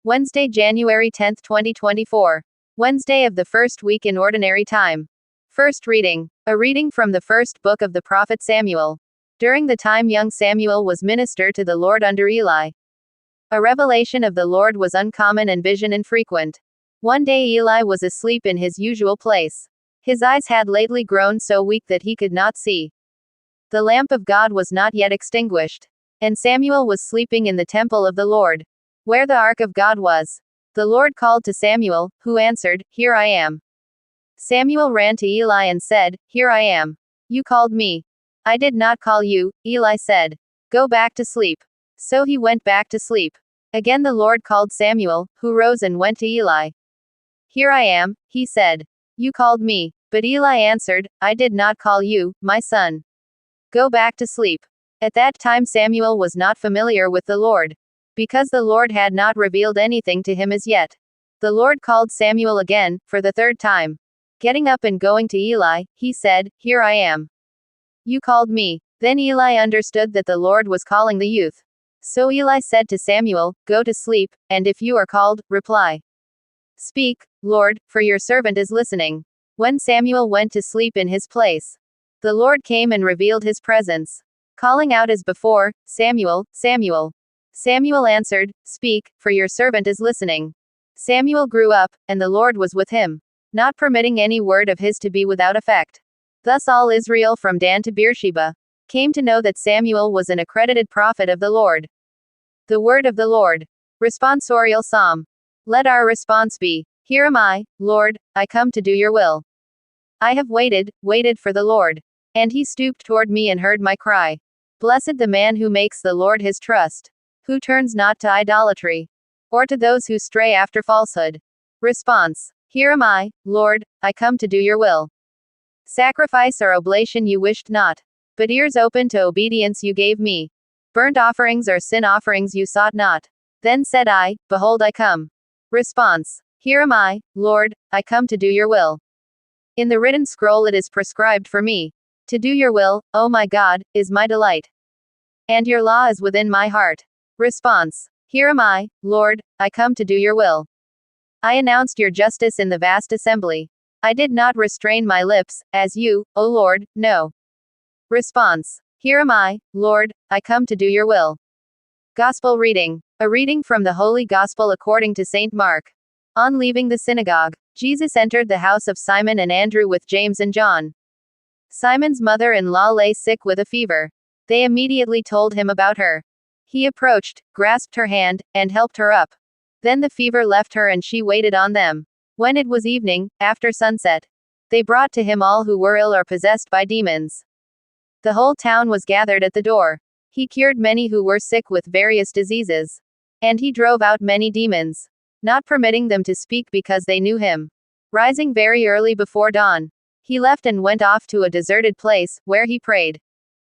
Wednesday, January 10th, 2024. Wednesday of the first week in Ordinary Time. First reading. A reading from the first book of the prophet Samuel. During the time young Samuel was minister to the Lord under Eli. A revelation of the Lord was uncommon and vision infrequent. One day Eli was asleep in his usual place. His eyes had lately grown so weak that he could not see. The lamp of God was not yet extinguished. And Samuel was sleeping in the temple of the Lord, where the ark of God was. The Lord called to Samuel, who answered, "Here I am." Samuel ran to Eli and said, "Here I am. You called me." "I did not call you," Eli said. "Go back to sleep." So he went back to sleep. Again the Lord called Samuel, who rose and went to Eli. "Here I am," he said. "You called me." But Eli answered, "I did not call you, my son. Go back to sleep." At that time Samuel was not familiar with the Lord, because the Lord had not revealed anything to him as yet. The Lord called Samuel again, for the third time. Getting up and going to Eli, he said, "Here I am. You called me." Then Eli understood that the Lord was calling the youth. So Eli said to Samuel, "Go to sleep, and if you are called, reply. Speak, Lord, for your servant is listening." When Samuel went to sleep in his place, the Lord came and revealed his presence, calling out as before, "Samuel, Samuel." Samuel answered, "Speak, for your servant is listening." Samuel grew up, and the Lord was with him, not permitting any word of his to be without effect. Thus all Israel from Dan to Beersheba came to know that Samuel was an accredited prophet of the Lord. The word of the Lord. Responsorial Psalm. Let our response be, "Here am I, Lord, I come to do your will." I have waited for the Lord, and he stooped toward me and heard my cry. Blessed the man who makes the Lord his trust, who turns not to idolatry, or to those who stray after falsehood. Response. Here am I, Lord, I come to do your will. Sacrifice or oblation you wished not, but ears open to obedience you gave me. Burnt offerings or sin offerings you sought not. Then said I, Behold I come. Response. Here am I, Lord, I come to do your will. In the written scroll it is prescribed for me. To do your will, O my God, is my delight. And your law is within my heart. Response. Here am I, Lord, I come to do your will. I announced your justice in the vast assembly. I did not restrain my lips, as you, O Lord, know. Response. Here am I, Lord, I come to do your will. Gospel reading. A reading from the Holy Gospel according to St. Mark. On leaving the synagogue, Jesus entered the house of Simon and Andrew with James and John. Simon's mother-in-law lay sick with a fever. They immediately told him about her. He approached, grasped her hand, and helped her up. Then the fever left her and she waited on them. When it was evening, after sunset, they brought to him all who were ill or possessed by demons. The whole town was gathered at the door. He cured many who were sick with various diseases. And he drove out many demons, not permitting them to speak because they knew him. Rising very early before dawn, he left and went off to a deserted place, where he prayed.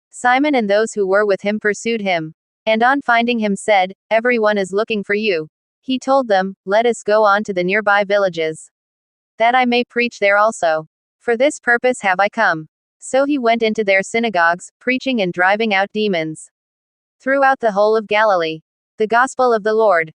Simon and those who were with him pursued him, and on finding him said, "Everyone is looking for you." He told them, "Let us go on to the nearby villages, that I may preach there also. For this purpose have I come." So he went into their synagogues, preaching and driving out demons throughout the whole of Galilee. The Gospel of the Lord.